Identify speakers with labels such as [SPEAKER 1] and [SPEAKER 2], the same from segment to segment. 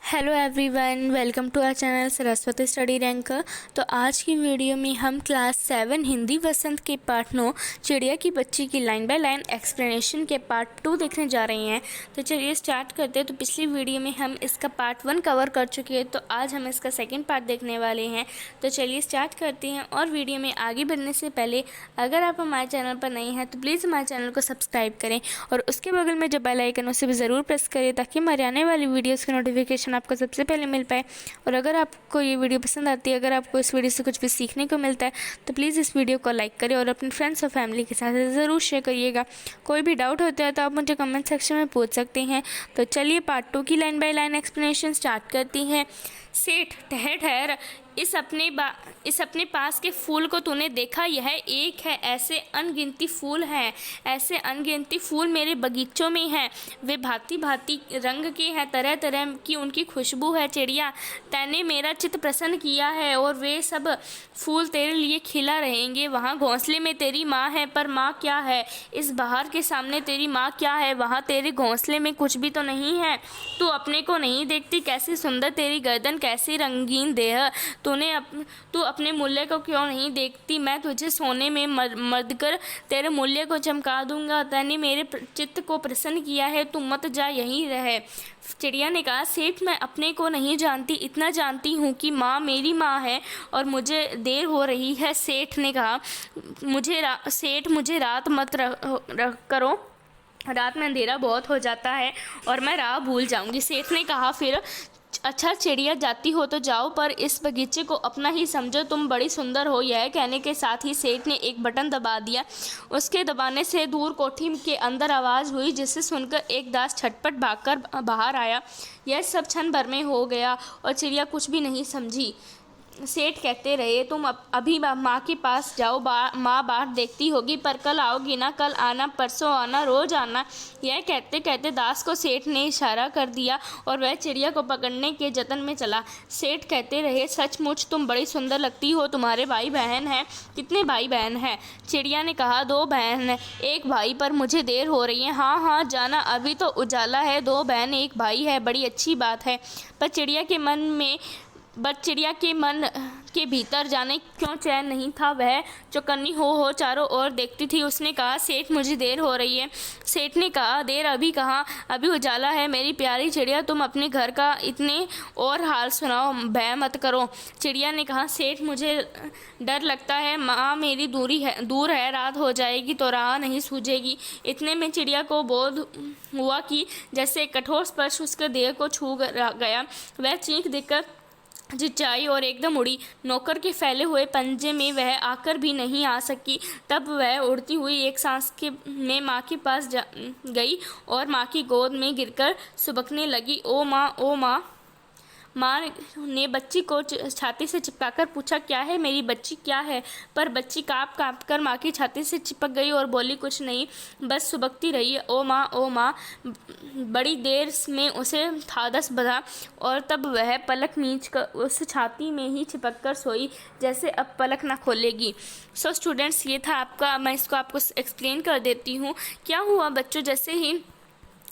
[SPEAKER 1] Hello everyone, welcome to our channel Saraswati study rank. तो आज की वीडियो में हम क्लास 7 हिंदी वसंत के पार्ट 9 चिड़िया की बच्ची की लाइन बाय लाइन एक्सप्लेनेशन के पार्ट 2 देखने जा रहे हैं। तो चलिए स्टार्ट करते हैं। तो पिछली वीडियो में हम इसका पार्ट 1 कवर कर चुके हैं, तो आज हम इसका सेकेंड पार्ट देखने वाले हैं। तो चलिए स्टार्ट करते हैं। और वीडियो में आगे बढ़ने से पहले अगर आप हमारे चैनल पर नए हैं तो प्लीज़ हमारे चैनल को सब्सक्राइब करें और उसके बगल में जो बेल आइकन उसे भी ज़रूर प्रेस करें ताकि हमारे आने वाली वीडियोज़ की नोटिफिकेशन आपको सबसे पहले मिल पाए। और अगर आपको ये वीडियो पसंद आती है, अगर आपको इस वीडियो से कुछ भी सीखने को मिलता है तो प्लीज़ इस वीडियो को लाइक करें और अपने फ्रेंड्स और फैमिली के साथ ज़रूर शेयर करिएगा। कोई भी डाउट होता है तो आप मुझे कमेंट सेक्शन में पूछ सकते हैं। तो चलिए पार्ट 2 की line by line explanation start करती हैं। सेठ, ठहर ठहर, इस अपने पास के फूल को तूने देखा? यह एक है, ऐसे अनगिनती फूल हैं, ऐसे अनगिनती फूल मेरे बगीचों में हैं। वे भांति भांति रंग के हैं, तरह तरह की उनकी खुशबू है। चिड़िया, तैने मेरा चित्त प्रसन्न किया है और वे सब फूल तेरे लिए खिला रहेंगे। वहाँ घोंसले में तेरी माँ है, पर माँ क्या है? इस बहार के सामने तेरी माँ क्या है? वहाँ तेरे घोंसले में कुछ भी तो नहीं है। तू अपने को नहीं देखती? कैसी सुंदर तेरी गर्दन, कैसी रंगीन देह। तू अपने मूल्य को क्यों नहीं देखती? मैं तुझे सोने में मर्द कर तेरे मूल्य को चमका दूंगा। तैने मेरे चित्त को प्रसन्न किया है, तू मत जा, यहीं रहे। चिड़िया ने कहा, सेठ, मैं अपने को नहीं जानती, इतना जानती हूँ कि माँ मेरी माँ है और मुझे देर हो रही है। सेठ ने कहा, सेठ मुझे रात मत करो, रात में अंधेरा बहुत हो जाता है और मैं राह भूल जाऊंगी। सेठ ने कहा, फिर अच्छा चिड़िया, जाती हो तो जाओ, पर इस बगीचे को अपना ही समझो, तुम बड़ी सुंदर हो। यह कहने के साथ ही सेठ ने एक बटन दबा दिया। उसके दबाने से दूर कोठी के अंदर आवाज़ हुई, जिसे सुनकर एक दास छटपट भागकर बाहर आया। यह सब क्षण भर में हो गया और चिड़िया कुछ भी नहीं समझी। सेठ कहते रहे, तुम अभी माँ के पास जाओ, माँ बाहर देखती होगी, पर कल आओगी ना? कल आना, परसों आना, रोज आना। यह कहते कहते दास को सेठ ने इशारा कर दिया और वह चिड़िया को पकड़ने के जतन में चला। सेठ कहते रहे, सचमुच तुम बड़ी सुंदर लगती हो। तुम्हारे भाई बहन हैं? कितने भाई बहन हैं? चिड़िया ने कहा, 2 बहन, 1 भाई, पर मुझे देर हो रही है। हाँ हाँ, जाना, अभी तो उजाला है। 2 बहन 1 भाई है, बड़ी अच्छी बात है। पर चिड़िया के मन के भीतर जाने क्यों चैन नहीं था। वह चौकन्नी हो चारों ओर देखती थी। उसने कहा, सेठ, मुझे देर हो रही है। सेठ ने कहा, देर अभी कहाँ, अभी उजाला है। मेरी प्यारी चिड़िया, तुम अपने घर का इतने और हाल सुनाओ, भय मत करो। चिड़िया ने कहा, सेठ, मुझे डर लगता है, माँ मेरी दूर है, रात हो जाएगी तो राह नहीं सूझेगी। इतने में चिड़िया को बोध हुआ कि जैसे कठोर स्पर्श उसके देह को छू गया। वह चीख देकर चिल्लाई और एकदम उड़ी। नौकर के फैले हुए पंजे में वह आकर भी नहीं आ सकी। तब वह उड़ती हुई एक सांस में माँ के पास गई और माँ की गोद में गिरकर सुबकने लगी। ओ माँ, ओ माँ। माँ ने बच्ची को छाती से चिपकाकर पूछा, क्या है मेरी बच्ची, क्या है? पर बच्ची काँप काँप कर माँ की छाती से चिपक गई और बोली कुछ नहीं, बस सुबकती रही। ओ माँ, ओ माँ। बड़ी देर में उसे थादस बंधा और तब वह पलक मींच कर उस छाती में ही चिपक कर सोई, जैसे अब पलक ना खोलेगी। सो स्टूडेंट्स, ये था आपका, मैं इसको आपको एक्सप्लेन कर देती हूँ। क्या हुआ बच्चों, जैसे ही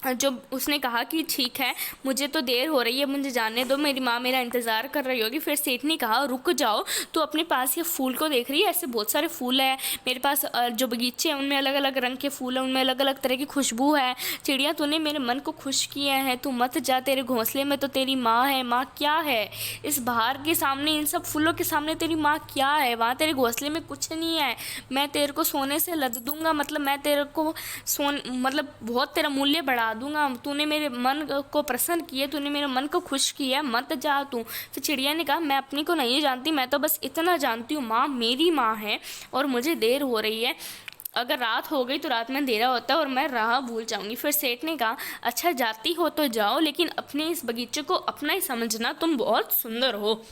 [SPEAKER 1] जो उसने कहा कि ठीक है, मुझे तो देर हो रही है, मुझे जाने दो, मेरी माँ मेरा इंतज़ार कर रही होगी। फिर सेठ ने कहा, रुक जाओ, तो अपने पास ये फूल को देख रही है? ऐसे बहुत सारे फूल हैं मेरे पास, जो बगीचे हैं उनमें अलग अलग रंग के फूल हैं, उनमें अलग अलग तरह की खुशबू है। चिड़िया, तूने मेरे मन को खुश किया है, तू मत जा, तेरे घोंसले में तो तेरी माँ है। माँ क्या है? इस बहार के सामने, इन सब फूलों के सामने तेरी माँ क्या है? वहाँ तेरे घोंसले में कुछ नहीं है। मैं तेरे को सोने से लद दूंगा, मतलब मैं तेरे को बहुत तेरा मूल्य बढ़ा दूंगा। तूने मेरे मन को प्रसन्न किया, तूने मेरे मन को खुश किया, मत जा तू। फिर चिड़िया ने कहा, मैं अपनी को नहीं जानती, मैं तो बस इतना जानती हूँ, माँ मेरी माँ है और मुझे देर हो रही है। अगर रात हो गई तो रात में अंधेरा होता है और मैं राह भूल जाऊंगी। फिर सेठ ने कहा, अच्छा जाती हो तो जाओ, लेकिन अपने इस बगीचे को अपना ही समझना, तुम बहुत सुंदर हो।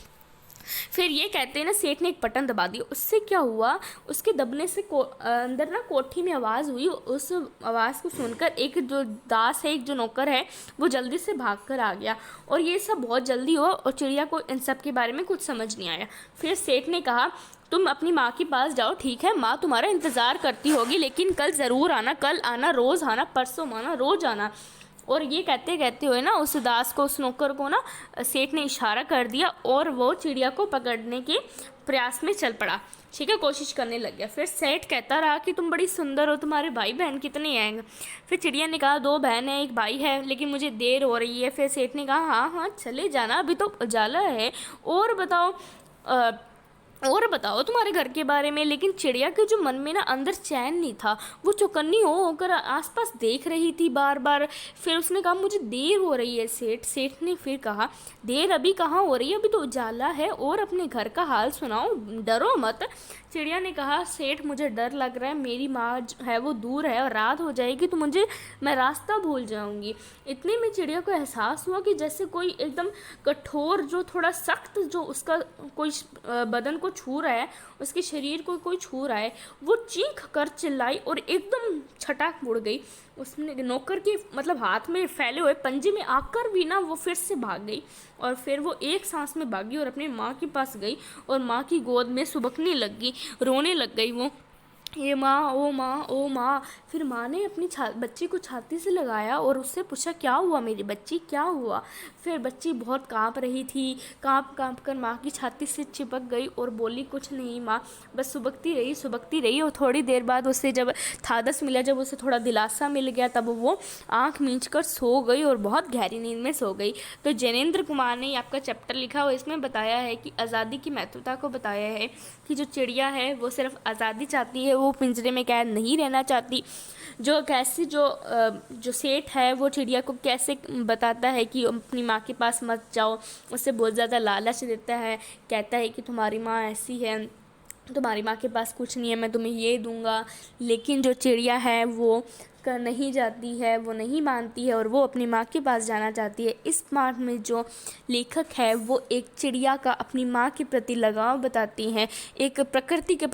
[SPEAKER 1] फिर ये कहते हैं ना, सेठ ने एक बटन दबा दिया। उससे क्या हुआ, उसके दबने से अंदर ना कोठी में आवाज़ हुई। उस आवाज़ को सुनकर एक जो दास है, एक जो नौकर है, वो जल्दी से भाग कर आ गया और ये सब बहुत जल्दी हुआ और चिड़िया को इन सब के बारे में कुछ समझ नहीं आया। फिर सेठ ने कहा, तुम अपनी माँ के पास जाओ, ठीक है, माँ तुम्हारा इंतज़ार करती होगी, लेकिन कल ज़रूर आना, कल आना, रोज़ आना, परसों आना, रोज़ आना। और ये कहते कहते हुए ना उस दास को, उस नौकर को ना सेठ ने इशारा कर दिया और वो चिड़िया को पकड़ने के प्रयास में चल पड़ा। ठीक है, कोशिश करने लग गया। फिर सेठ कहता रहा कि तुम बड़ी सुंदर हो, तुम्हारे भाई बहन कितने हैं? फिर चिड़िया ने कहा 2 बहन है 1 भाई है, लेकिन मुझे देर हो रही है। फिर सेठ ने कहा हाँ हाँ चले जाना, अभी तो उजाला है, और बताओ तुम्हारे घर के बारे में। लेकिन चिड़िया के जो मन में ना अंदर चैन नहीं था, वो चौकन्नी होकर आसपास देख रही थी बार बार। फिर उसने कहा मुझे देर हो रही है सेठ ने फिर कहा देर अभी कहाँ हो रही है, अभी तो उजाला है, और अपने घर का हाल सुनाओ, डरो मत। चिड़िया ने कहा सेठ मुझे डर लग रहा है, मेरी माँ है वो दूर है और रात हो जाएगी तो मैं रास्ता भूल जाऊंगी। इतने में चिड़िया को एहसास हुआ कि जैसे कोई एकदम कठोर, जो थोड़ा सख्त, जो उसका कोई बदन को छू रहा है, उसके शरीर को कोई छू रहा है। वो चीख कर चिल्लाई और एकदम छटाक मुड़ गई। उसने नौकर के मतलब हाथ में फैले हुए पंजे में आकर भी ना वो फिर से भाग गई, और फिर वो एक सांस में भागी और अपनी माँ के पास गई और माँ की गोद में सुबकने लग गई, रोने लग गई वो, ये माँ ओ माँ ओ माँ। फिर माँ ने अपनी बच्ची को छाती से लगाया और उससे पूछा क्या हुआ मेरी बच्ची, क्या हुआ? फिर बच्ची बहुत काँप रही थी, काँप कर माँ की छाती से चिपक गई और बोली कुछ नहीं माँ, बस सुबकती रही। और थोड़ी देर बाद उसे जब थादस मिला, जब उसे थोड़ा दिलासा मिल गया, तब वो आँख मींच कर सो गई और बहुत गहरी नींद में सो गई। तो जैनेंद्र कुमार ने आपका चैप्टर लिखा और इसमें बताया है कि आज़ादी की महत्वता को बताया है कि जो चिड़िया है वो सिर्फ आज़ादी चाहती है, वो पिंजरे में कैद नहीं रहना चाहती। जो सेठ है वो चिड़िया को कैसे बताता है कि अपनी माँ के पास मत जाओ, उससे बहुत ज़्यादा लालच देता है, कहता है कि तुम्हारी माँ ऐसी है, तुम्हारी माँ के पास कुछ नहीं है, मैं तुम्हें ये दूंगा। लेकिन जो चिड़िया है वो कर नहीं जाती है, वो नहीं मानती है और वो अपनी माँ के पास जाना चाहती है। इस पाठ में जो लेखक है वो एक चिड़िया का अपनी माँ के प्रति लगाव बताती हैं, एक प्रकृति के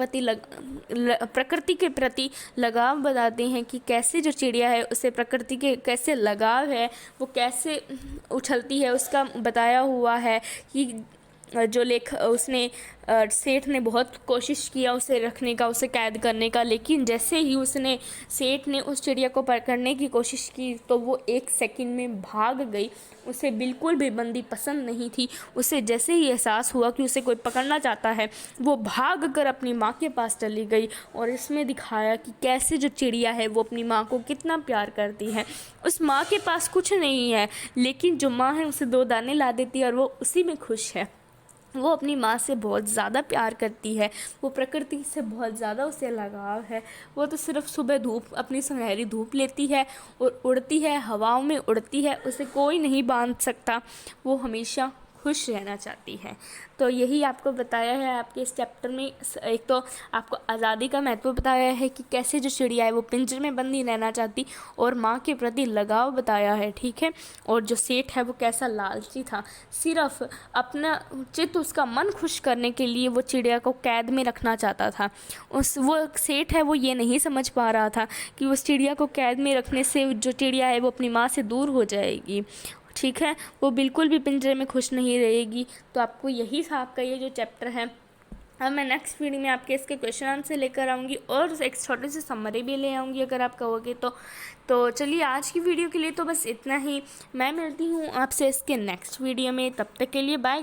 [SPEAKER 1] प्रति लगाव बताते हैं कि कैसे जो चिड़िया है उसे प्रकृति के कैसे लगाव है, वो कैसे उछलती है, उसका बताया हुआ है कि जो सेठ ने बहुत कोशिश किया उसे रखने का, उसे कैद करने का, लेकिन जैसे ही सेठ ने उस चिड़िया को पकड़ने की कोशिश की तो वो 1 सेकंड में भाग गई। उसे बिल्कुल भी बंदी पसंद नहीं थी। उसे जैसे ही एहसास हुआ कि उसे कोई पकड़ना चाहता है, वो भाग कर अपनी माँ के पास चली गई। और इसमें दिखाया कि कैसे जो चिड़िया है वो अपनी माँ को कितना प्यार करती है। उस माँ के पास कुछ नहीं है, लेकिन जो माँ है उसे 2 दाने ला देती है और वो उसी में खुश है। वो अपनी माँ से बहुत ज़्यादा प्यार करती है, वो प्रकृति से बहुत ज़्यादा उसे लगाव है। वो तो सिर्फ सुबह अपनी सुनहरी धूप लेती है और उड़ती है, हवाओं में उड़ती है, उसे कोई नहीं बांध सकता। वो हमेशा खुश रहना चाहती है। तो यही आपको बताया है आपके इस चैप्टर में। एक तो आपको आज़ादी का महत्व बताया है कि कैसे जो चिड़िया है वो पिंजरे में बंद नहीं रहना चाहती, और माँ के प्रति लगाव बताया है, ठीक है। और जो सेठ है वो कैसा लालची था, सिर्फ अपना उसका मन खुश करने के लिए वो चिड़िया को कैद में रखना चाहता था। वो सेठ है वो ये नहीं समझ पा रहा था कि उस चिड़िया को कैद में रखने से जो चिड़िया है वो अपनी माँ से दूर हो जाएगी, ठीक है, वो बिल्कुल भी पिंजरे में खुश नहीं रहेगी। तो आपको यही था आपका ये जो चैप्टर है। अब मैं नेक्स्ट वीडियो में आपके इसके क्वेश्चन आंसर लेकर आऊँगी और एक छोटे से समरी भी ले आऊँगी अगर आप कहोगे तो चलिए आज की वीडियो के लिए तो बस इतना ही। मैं मिलती हूँ आपसे इसके नेक्स्ट वीडियो में, तब तक के लिए बाय।